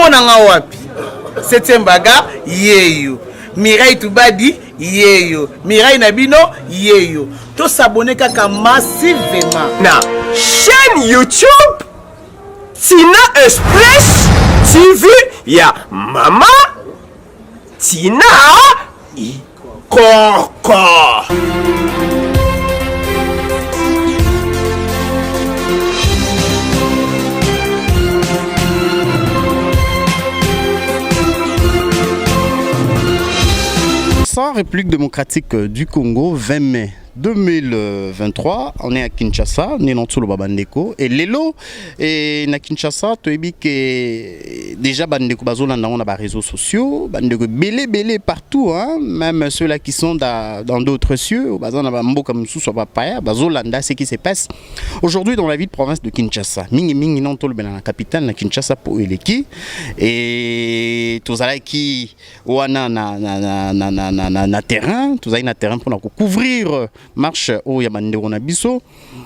Nanga wapi 7e bagarre yeyo Mirai Toubadi yeyo Mirai Nabino yeyo to s'abonner kaka massivement na chaîne YouTube Tina Express TV ya Mama Tina Ikoko. République démocratique du Congo, 20 mai 2023, on est à Kinshasa, on est dans tout le Babandeko et Lelo et na Kinshasa, tu as vu que déjà Bandeko Bazolanda on a des réseaux sociaux, Bandeko belé partout, hein, même ceux-là qui sont dans d'autres cieux, Bazon a Bambo comme sous soit pas Bazolanda, ce qui se passe aujourd'hui dans la ville de province de Kinshasa. Mingi non tout le la capitale na Kinshasa pour Eleki et tous les qui wana na terrain, tous na terrain pour couvrir marche où il y a bandeko na biso,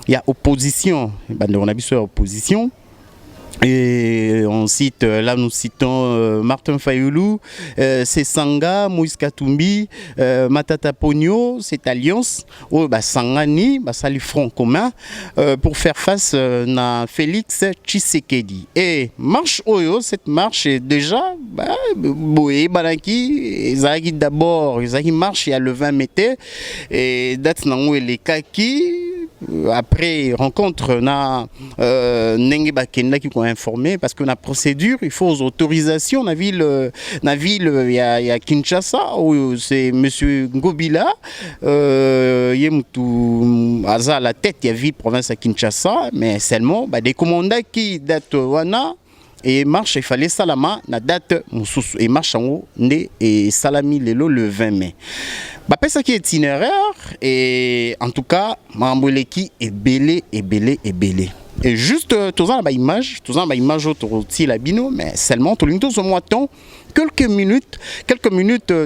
il y a opposition, bandeko na biso opposition. Et on cite, là nous citons Martin Fayoulou, Sanga, Moïse Katumbi, Matata Pogno, cette alliance, où Sangani, sali front commun, pour faire face à Félix Tshisekedi. Et marche Oyo, cette marche est déjà, Boé, Banaki, Zagi d'abord, Zagi marche, il y a le 20 mai, et date nango les kaki. Après rencontre na Nenge Bakenda qui ont informé parce que la procédure il faut aux autorisations la ville il y a Kinshasa où c'est monsieur Ngobila Yemutu Aza la tête il y a ville province à Kinshasa mais seulement des commandants qui datent wana et marche il fallait salama na date mususu et marche en haut et salami lelo le 20 mai. Ça qui est itinéraire et en tout cas Mamboleki est belé. Et juste tous en bas image autour la bino mais seulement tout le temps quelques minutes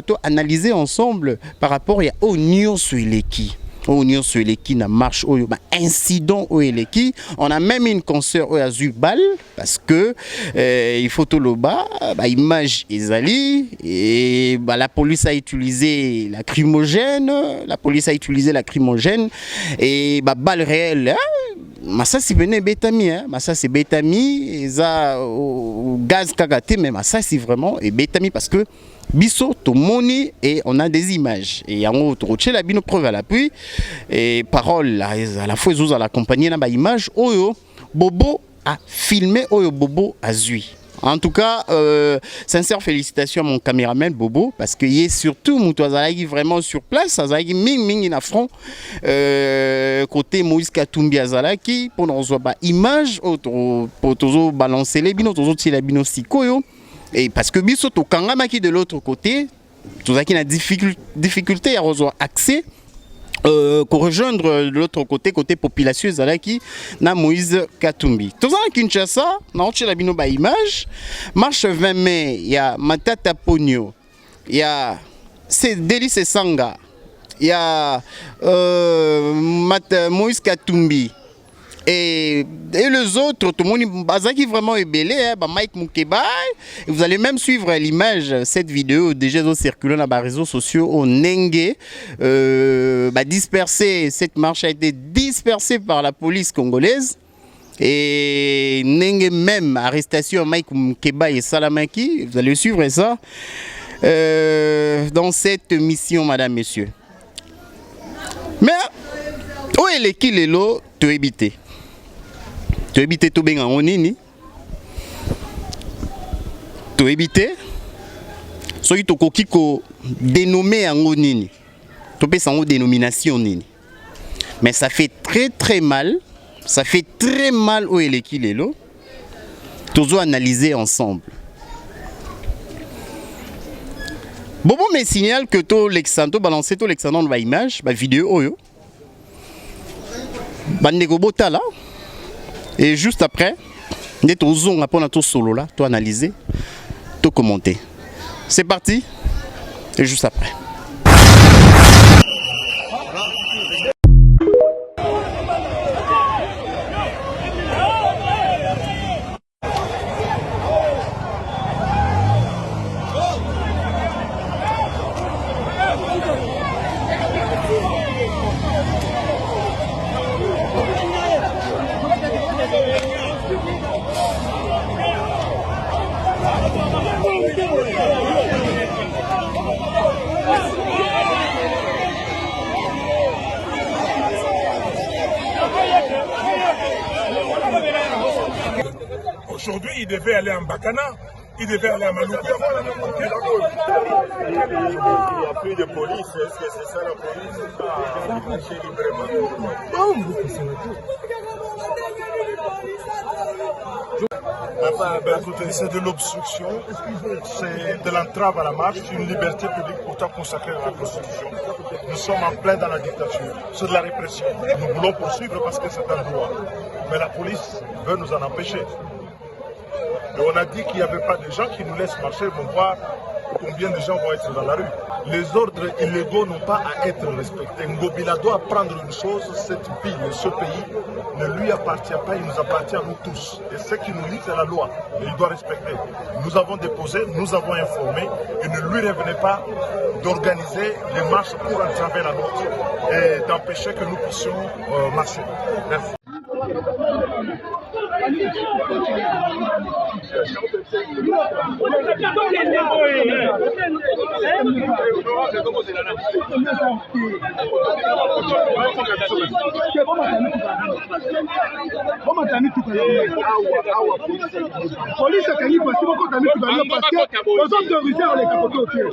to analyser ensemble par rapport à Union Sueleki. Union Sueleki na marche au incident au Eleki, on a même une concert au Azubal parce que il faut tout le bas image Ezali et la police a utilisé lacrymogène et balle réelle Massa c'est venu bétami Massa c'est bétami et ça gaz kagaté mais Massa c'est vraiment et bétami parce que biso to moni et on a des images et yango to la bino preuve à l'appui et parole à la fois à l'accompagner na ba image oyo Bobo a filmé oyo Bobo a zui. En tout cas, sincère félicitations à mon caméraman Bobo parce qu'il est surtout Moutouazalagi vraiment sur place. Azalagi ming na front côté Moïse Katumbi Azalaki pour nous voir image pour toujours balancer les binos, toujours tirer la bino sikoyo. Et parce que biso to kangama qui de l'autre côté, tout ça qui a difficulté à avoir accès pour rejoindre de l'autre côté, côté population Zalaki, na Moïse Katumbi. Tout ça, Kinshasa, na la bino ba image, marche 20 mai, il y a Matata Pogno, il y a Délice Sanga, il y a Moïse Katumbi. Et les autres, tout le monde est vraiment ébélé, Mike Moukeba. Vous allez même suivre l'image, cette vidéo déjà circulant dans les réseaux sociaux au Nengue. Dispersé, cette marche a été dispersée par la police congolaise. Et Nengue même, arrestation Mike Moukeba et Salamaki. Vous allez suivre ça dans cette mission, madame, messieurs. Mais, où est l'équipe Lelo, tu éviter? Tu habites tout bien en nini. Tu habites. Soy to kokiko dénommé en nini. Tu peux sans dénomination nini. Mais ça fait très mal. Ça fait très mal au l'équilibre. Tu dois analyser ensemble. Bobo me signale que tout l'exanto balancer tout l'exanto dans la image, la vidéo oyo. Bandeko bota là. Et juste après, nous avons tout solo là, tout analyser, tout commenter. C'est parti. Et juste après. Aujourd'hui, il devait aller en Bakana, il devait aller à Maloukou. Il n'y a plus de police, est-ce que c'est ça la police? C'est de l'obstruction, c'est de l'entrave à la marche, c'est une liberté publique pourtant consacrée à la Constitution. Nous sommes en plein dans la dictature, c'est de la répression. Nous voulons poursuivre parce que c'est un droit. Mais la police veut nous en empêcher. Et on a dit qu'il n'y avait pas de gens qui nous laissent marcher pour voir combien de gens vont être dans la rue. Les ordres illégaux n'ont pas à être respectés. Ngobila doit apprendre une chose, cette ville, ce pays ne lui appartient pas, il nous appartient à nous tous. Et ce qui nous lie, c'est la loi. Et il doit respecter. Nous avons déposé, nous avons informé, et ne lui revenez pas d'organiser les marches pour entraver la nôtre et d'empêcher que nous puissions marcher. Merci. Police a gagné parce que aux autorités on les capote au pied.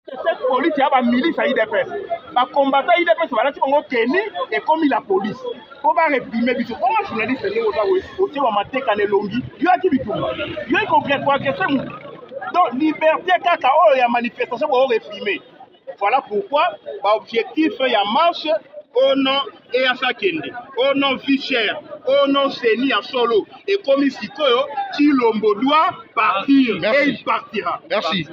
Cette police, il y a une milice à IDPS. Les combattants IDPS, voilà, ils vont tenir et comme la police. Pour pas réprimer, comment journaliste est aussi au matin quand les longues, il y a qui bitumba. Il y a qui comprend quoi que c'est. Donc liberté kaka oh ya manifestation pour réprimer. Voilà pourquoi l'objectif est la marche au nom et à Sakende, au nom vie chère, au nom Seni à solo. Et comme ici, Chilombo doit partir. Merci. Et il partira. Merci.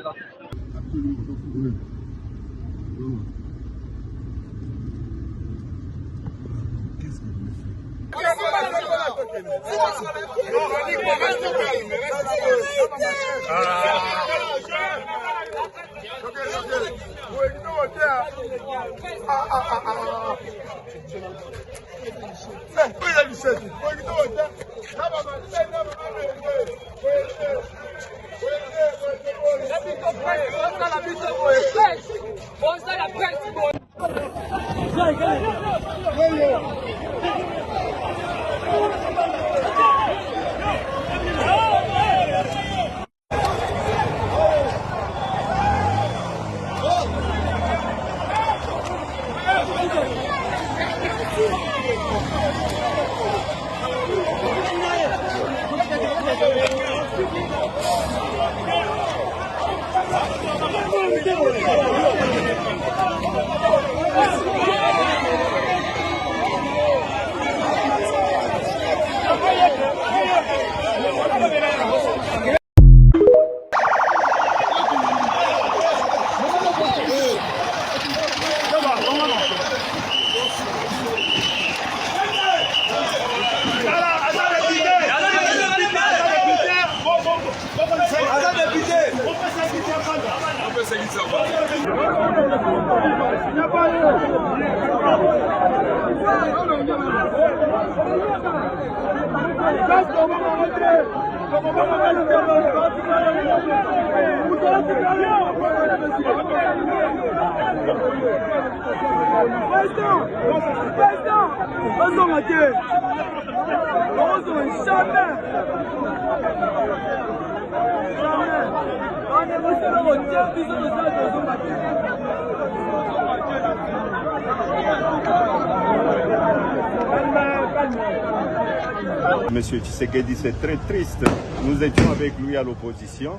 Monsieur Tshisekedi, c'est très triste. Nous étions avec lui à l'opposition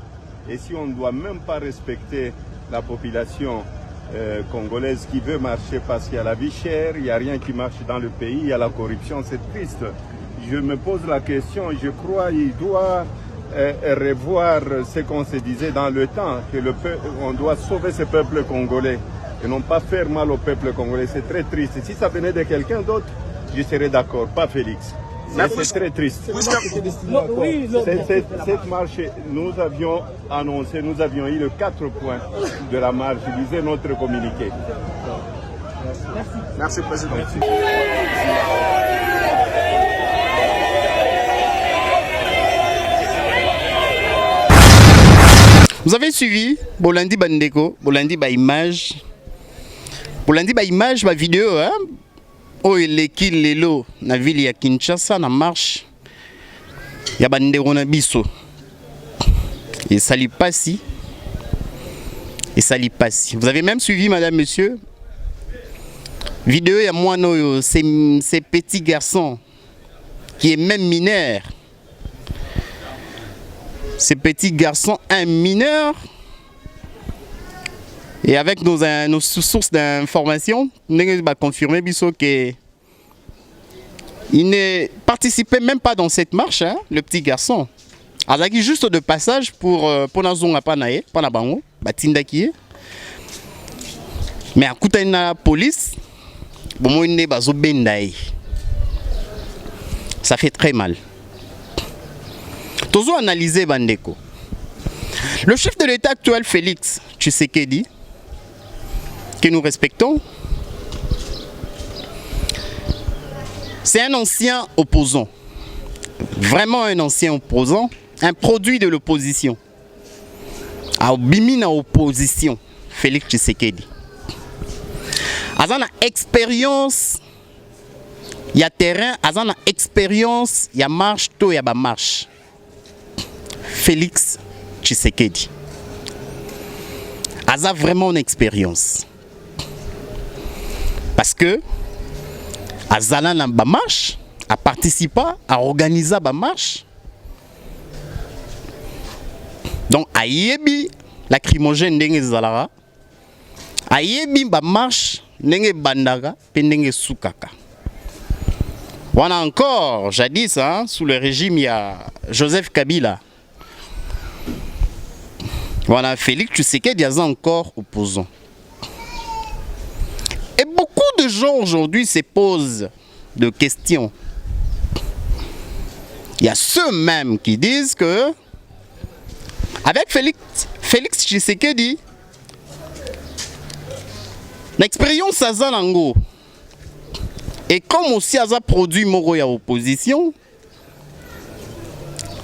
et si on ne doit même pas respecter la population congolaise qui veut marcher parce qu'il y a la vie chère, il n'y a rien qui marche dans le pays, il y a la corruption, c'est triste. Je me pose la question, je crois qu'il doit revoir ce qu'on se disait dans le temps, que on doit sauver ce peuple congolais et non pas faire mal au peuple congolais. C'est très triste. Si ça venait de quelqu'un d'autre, je serais d'accord, pas Félix. Mais c'est très triste. Cette marche, nous avions annoncé, nous avions eu les 4 points de la marche, disait notre communiqué. Merci, Président. Merci. Vous avez suivi Bolandi Bandeko, Bolandi ba image, ba vidéo, hein? Oh, eleki lelo na ville ya Kinshasa na marche ya bandeko na biso. Et sali pasi. Vous avez même suivi, madame, monsieur, vidéo ya mwana oyo, ces petits garçons qui est même mineur. Ces petits garçons, un mineur. Et avec nos sources d'informations, nous avons confirmé qu'il ne participait même pas dans cette marche, hein, le petit garçon. Il est juste de passage pour Nazonga Panaye, Panabango, Batindaki. Mais à côté de la police, ça fait très mal. Tozo analysé Bandeko. Le chef de l'État actuel, Félix Tshisekedi, que nous respectons, c'est un ancien opposant, vraiment un ancien opposant, un produit de l'opposition. A bimina opposition, Félix Tshisekedi. Azana expérience, il y a terrain, azana expérience, il y a marche, tout y a ba marche. Félix Tshisekedi. Aza vraiment une expérience. Parce que Azala na ba marche, a participé, à organiser ba marche. Donc a yebi lacrymogène ndenge zalara, ayebi ba marche ndenge bandaka pe ndenge sukaka. Wana encore jadis hein, sous le régime il y a Joseph Kabila. Voilà, Félix Tshisekedi est encore opposant. Et beaucoup de gens aujourd'hui se posent de questions. Il y a ceux-mêmes qui disent que avec Félix Tshisekedi, l'expérience à Zalango, et comme aussi à produit Moro ya opposition,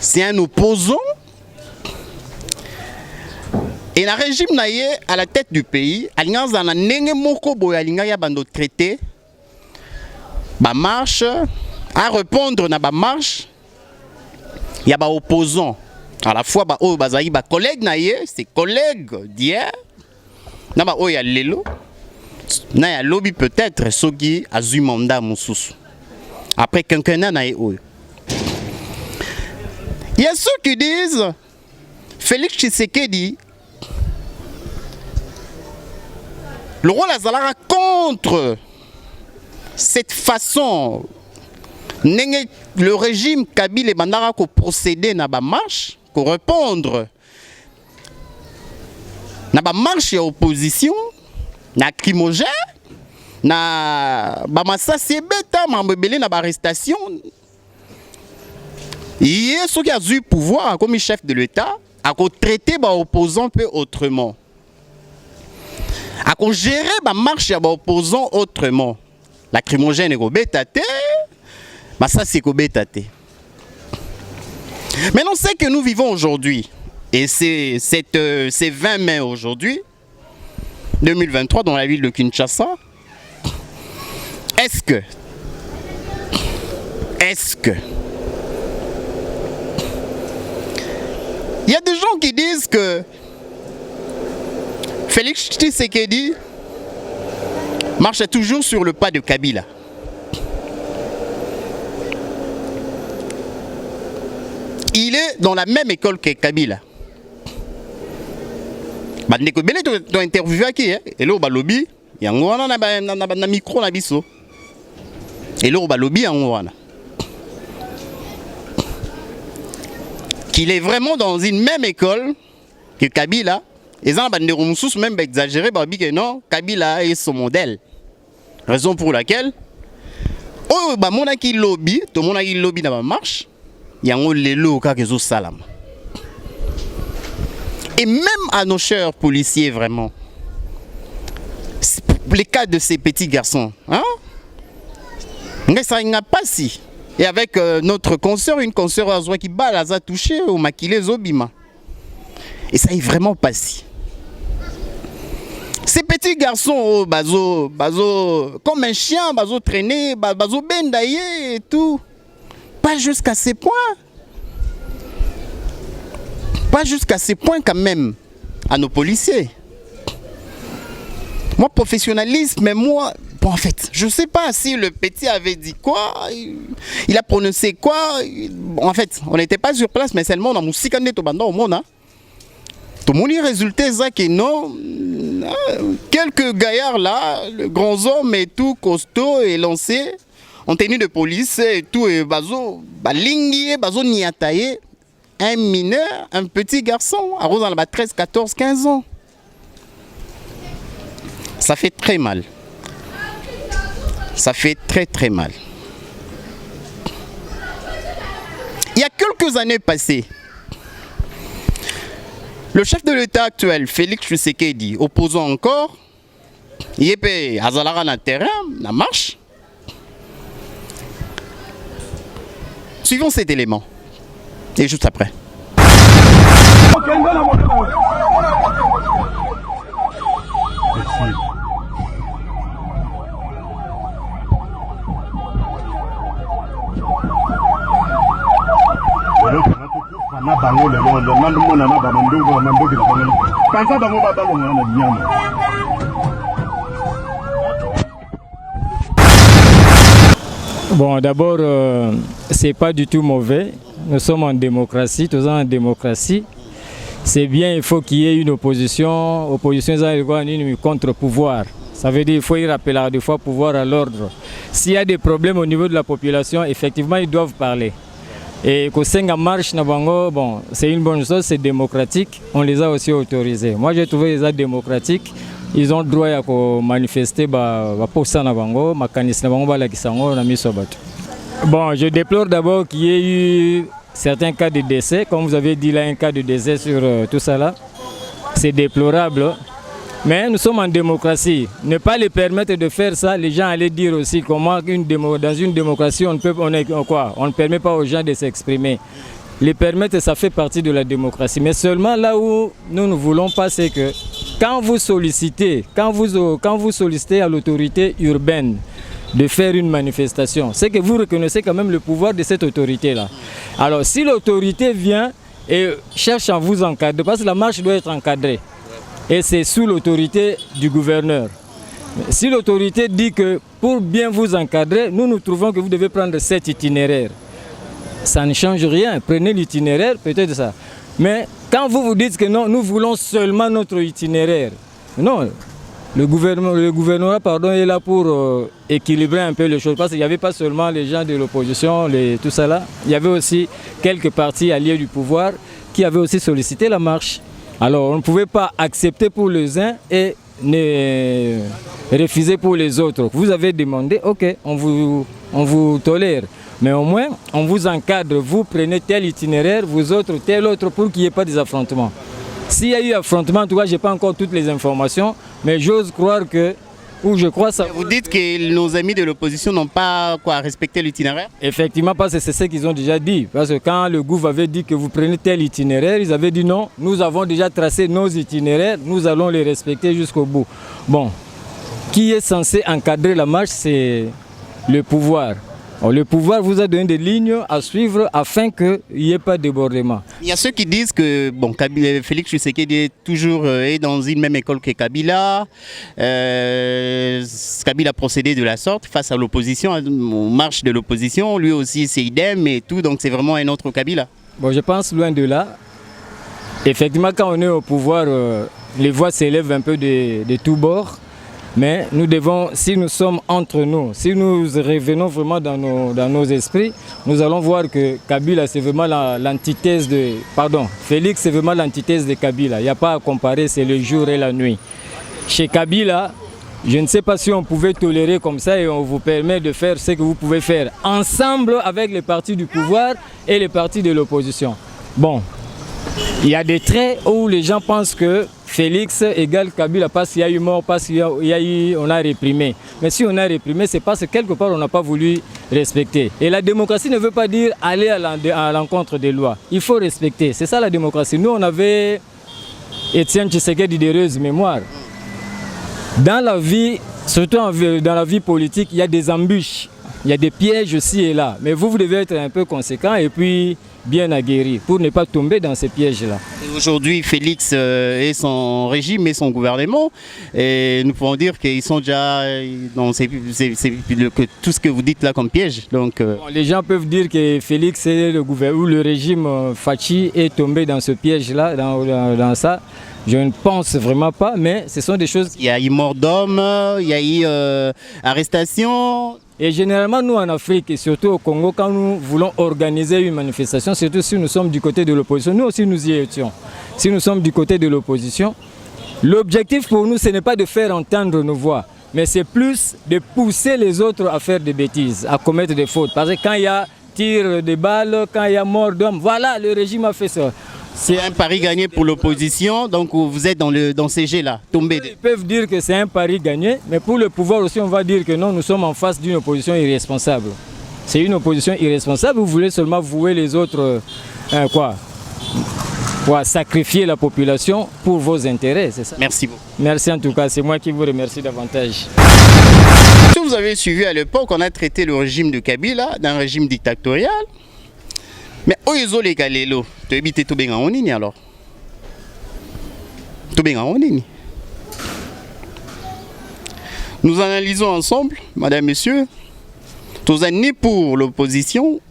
c'est un opposant. Et le régime naïe à la tête du pays, alliance en nenge moko boya linga ya bando traité, ba marche à répondre na ba marche, ya ba opposant à la fois ba o bazali ba collègue naïe, c'est collègues d'hier, na ba o ya lelo, na ya lobby peut-être soki azu mandat mususu. Après quinquennat naïe o. Il y a ceux qui disent Félix Tshisekedi le roi Lazara contre cette façon, le régime Kabila et Bandara qui procéder dans la marche, qui répondre dans la marche et opposition, dans la crimogène, dans la massacre, dans l'arrestation. Il y a ceux qui ont eu le pouvoir comme chef de l'État à traiter les opposants peu autrement. À gérer la marche à opposants autrement. La crimogène est bétaté, ça c'est bétaté. Maintenant, c'est que nous vivons aujourd'hui, et c'est 20 mai aujourd'hui, 2023, dans la ville de Kinshasa. Est-ce que il y a des gens qui disent que Félix Tshisekedi marche toujours sur le pas de Kabila. Il est dans la même école que Kabila. Bandeko Bele tu interviewé qui et là au balobi yango wana na micro na biso. Et là au balobi yango wana. Qu'il est vraiment dans une même école que Kabila. Et ça, on même exagéré, que non, Kabila est son modèle. Raison pour laquelle, oh, bah, mon aki lobby, tout le monde a lobby dans la marche, il y a un lelo qui salam. Et même à nos chers policiers, vraiment, les cas de ces petits garçons, hein, ça n'a pas si. Et avec notre consoeur, une consoeur à qui balaz a touché au maquillé Zobima. Et ça n'est vraiment pas si. Ces petits garçons, oh, bazo, comme un chien, bazo traîné, bazo bendaye et tout. Pas jusqu'à ces points. Pas jusqu'à ces points quand même, à nos policiers. Moi, professionnalisme, mais moi, bon, en fait, je ne sais pas si le petit avait dit quoi, il a prononcé quoi. En fait, on n'était pas sur place, mais seulement dans mon sikane au monde. Hein. Tout le monde y résultait ça que non, quelques gaillards là, les grands hommes et tout, costauds et lancés, en tenue de police et tout, et bazo, balingié, bazo niataye, un mineur, un petit garçon, à Rose, 13, 14, 15 ans. Ça fait très mal. Ça fait très très mal. Il y a quelques années passées, le chef de l'État actuel, Félix Tshisekedi, opposant encore, il est à Zalara dans le terrain, la marche. Suivons cet élément. Et juste après. Bon, d'abord, c'est pas du tout mauvais. Nous sommes en démocratie, tous en démocratie. c'est bien, il faut qu'il y ait une opposition. Opposition, une contre-pouvoir. Ça veut dire qu'il faut y rappeler des fois pouvoir à l'ordre. S'il y a des problèmes au niveau de la population, effectivement, ils doivent parler. Et Kosenga marche Nabango, bon, c'est une bonne chose, c'est démocratique. On les a aussi autorisés. Moi, j'ai trouvé les actes démocratiques. Ils ont le droit à manifester pour ça Nabango, Makanis Nabango, la Kisango, Nami Sobat. Bon, je déplore d'abord qu'il y ait eu certains cas de décès. Comme vous avez dit là, un cas de décès sur tout ça là. C'est déplorable. Mais nous sommes en démocratie. Ne pas les permettre de faire ça, les gens allaient dire aussi comment dans une démocratie on ne permet pas aux gens de s'exprimer. Les permettre, ça fait partie de la démocratie. Mais seulement là où nous ne voulons pas, c'est que quand vous sollicitez à l'autorité urbaine de faire une manifestation, c'est que vous reconnaissez quand même le pouvoir de cette autorité-là. Alors si l'autorité vient et cherche à vous encadrer, parce que la marche doit être encadrée, et c'est sous l'autorité du gouverneur. Si l'autorité dit que pour bien vous encadrer, nous trouvons que vous devez prendre cet itinéraire. Ça ne change rien. Prenez l'itinéraire, peut-être ça. Mais quand vous dites que non, nous voulons seulement notre itinéraire. Non, le gouvernement est là pour équilibrer un peu les choses. Parce qu'il n'y avait pas seulement les gens de l'opposition, tout ça là. Il y avait aussi quelques partis alliés du pouvoir qui avaient aussi sollicité la marche. Alors on ne pouvait pas accepter pour les uns et ne refuser pour les autres. Vous avez demandé, ok, on vous tolère. Mais au moins, on vous encadre, vous prenez tel itinéraire, vous autres tel autre pour qu'il n'y ait pas des affrontements. S'il y a eu affrontement, en tout cas, je n'ai pas encore toutes les informations, mais j'ose croire que, ou je crois ça. Vous dites que nos amis de l'opposition n'ont pas respecté l'itinéraire? Effectivement, parce que c'est ce qu'ils ont déjà dit. Parce que quand le gouvernement avait dit que vous prenez tel itinéraire, ils avaient dit non, nous avons déjà tracé nos itinéraires, nous allons les respecter jusqu'au bout. Bon, qui est censé encadrer la marche, c'est le pouvoir. Alors, le pouvoir vous a donné des lignes à suivre afin qu'il n'y ait pas de débordement. Il y a ceux qui disent que Félix Tshisekedi est toujours dans une même école que Kabila. Kabila a procédé de la sorte face à l'opposition, aux marches de l'opposition. Lui aussi c'est idem et tout, donc c'est vraiment un autre Kabila. Bon, je pense loin de là. Effectivement, quand on est au pouvoir, les voix s'élèvent un peu de tous bords. Mais nous devons, si nous sommes entre nous, si nous revenons vraiment dans nos esprits, nous allons voir que Kabila c'est vraiment l'antithèse de... Pardon, Félix c'est vraiment l'antithèse de Kabila. Il n'y a pas à comparer, c'est le jour et la nuit. Chez Kabila, je ne sais pas si on pouvait tolérer comme ça et on vous permet de faire ce que vous pouvez faire ensemble avec les partis du pouvoir et les partis de l'opposition. Bon, il y a des traits où les gens pensent que Félix égale Kabila parce qu'il y a eu mort, parce qu'on a réprimé. Mais si on a réprimé, c'est parce que quelque part on n'a pas voulu respecter. Et la démocratie ne veut pas dire aller à l'encontre des lois. Il faut respecter. C'est ça la démocratie. Nous on avait Étienne Tshisekedi d'heureuse mémoire. Dans la vie, surtout dans la vie politique, il y a des embûches. Il y a des pièges aussi et là. Mais vous devez être un peu conséquent et puis bien aguerri pour ne pas tomber dans ces pièges-là. Aujourd'hui, Félix et son régime et son gouvernement, et nous pouvons dire qu'ils sont déjà dans tout ce que vous dites là comme piège. Donc, bon, les gens peuvent dire que Félix et le gouvernement ou le régime Fachi est tombé dans ce piège-là, dans ça. Je ne pense vraiment pas, mais ce sont des choses... Il y a eu mort d'homme, il y a eu arrestation... Et généralement, nous en Afrique et surtout au Congo, quand nous voulons organiser une manifestation, surtout si nous sommes du côté de l'opposition, nous aussi nous y étions. Si nous sommes du côté de l'opposition, l'objectif pour nous, ce n'est pas de faire entendre nos voix, mais c'est plus de pousser les autres à faire des bêtises, à commettre des fautes. Parce que quand il y a tir de balles, quand il y a mort d'hommes, voilà, le régime a fait ça. C'est un pari gagné pour l'opposition, donc vous êtes dans ces jets-là, tombés. Ils peuvent dire que c'est un pari gagné, mais pour le pouvoir aussi, on va dire que non, nous sommes en face d'une opposition irresponsable. C'est une opposition irresponsable, vous voulez seulement vouer les autres, sacrifier la population pour vos intérêts, c'est ça? Merci beaucoup. Merci en tout cas, c'est moi qui vous remercie davantage. Si vous avez suivi à l'époque, on a traité le régime de Kabila d'un régime dictatorial. Mais oyezo les galelo, tu habites tout bien en ligne alors. Tout bien en ligne. Nous analysons ensemble, madame, messieurs, tous années pour l'opposition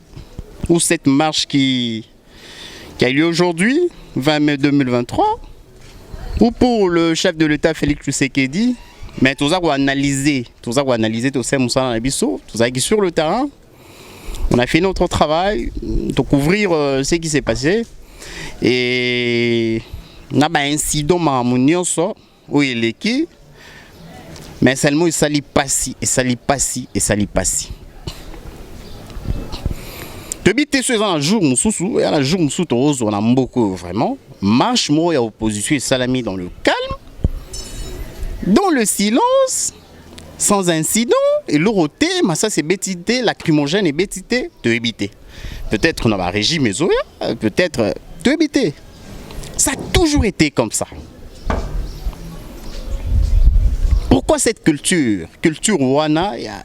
ou cette marche qui qui a lieu aujourd'hui, 20 mai 2023, où pour le chef de l'État Félix Tshisekedi, mais tout ça, on va analyser, tout ça, sur le terrain. On a fait notre travail, de couvrir ce qui s'est passé. Et on a un incident où il est qui, mais seulement il s'allie pas si, et s'allie pas si, et s'allie pas si. Depuis que tu es un jour, il y a un jour, on a beaucoup vraiment. Marche, moi, il y a opposition et salami dans le calme, dans le silence, sans incident, et l'aureté, mais ça c'est bêtité, lacrymogène et bêtité, de éviter. Peut-être dans un régime, peut-être de éviter. Ça a toujours été comme ça. Pourquoi cette culture Wana, il y a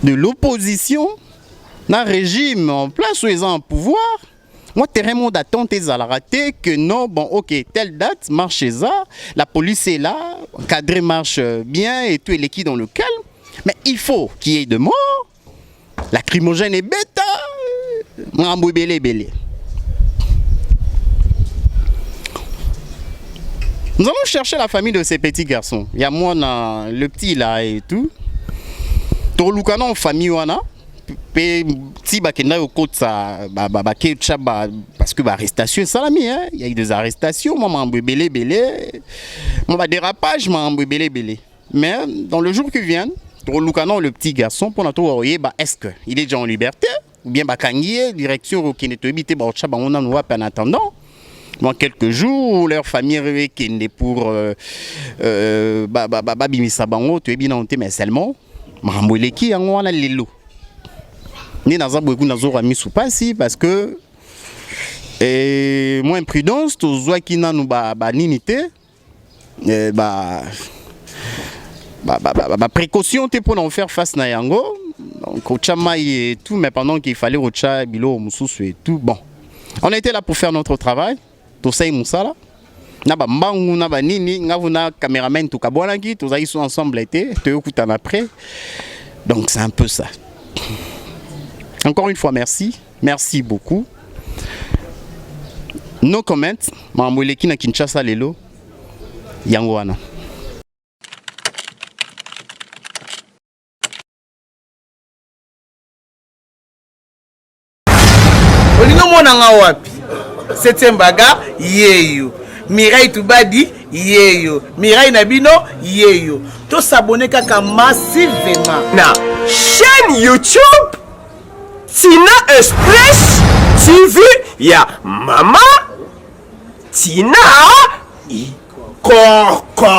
de l'opposition, un régime en place où ils ont un pouvoir. Moi, vraiment d'attente et à la rater que non, bon, ok, telle date, marche ça, la police est là, cadré marche bien et tout est liquide dans le calme. Mais il faut qu'il y ait de morts, lacrymogène et bêta, belé. Nous allons chercher la famille de ces petits garçons. Il y a moi, le petit là et tout. Tolukana en famille wana si bakenda au côté ça parce que arrestation salami il y a eu des arrestations maman belé mon dérapage maman belé mais dans le jour qui vient Tolukana le petit garçon pour notre voyer est-ce que il est déjà en liberté ou bien bakangié direction qui ne te éviter chaba on en en attendant dans quelques jours leur famille est pour bimisa bango tu es bien mais seulement Mahamboleki yango wana lelo. Ni naza beaucoup nazo rami soupasi parce que moins imprudence tozwa kina nu ba ninité précaution te pour en faire face na yango. Donc ochama et tout mais pendant qu'il fallait ocha bilo mususu et tout bon. On était là pour faire notre travail. Tosai musala. Na ba mbangu na ba nini ngavuna cameraman to kabwanaki tous ils sont ensemble été te okuta après donc c'est un peu ça. Encore une fois merci beaucoup. No comment mamweleki na Kinshasa lelo yango wana. Olingo monanga wapi 7e baga yeyo Mirai Tubadi, yeyo. Mirai Nabino, yeyo. To s'abonner kaka massivement. Na chaîne YouTube Tina Express TV ya Mama Tina Ikoko.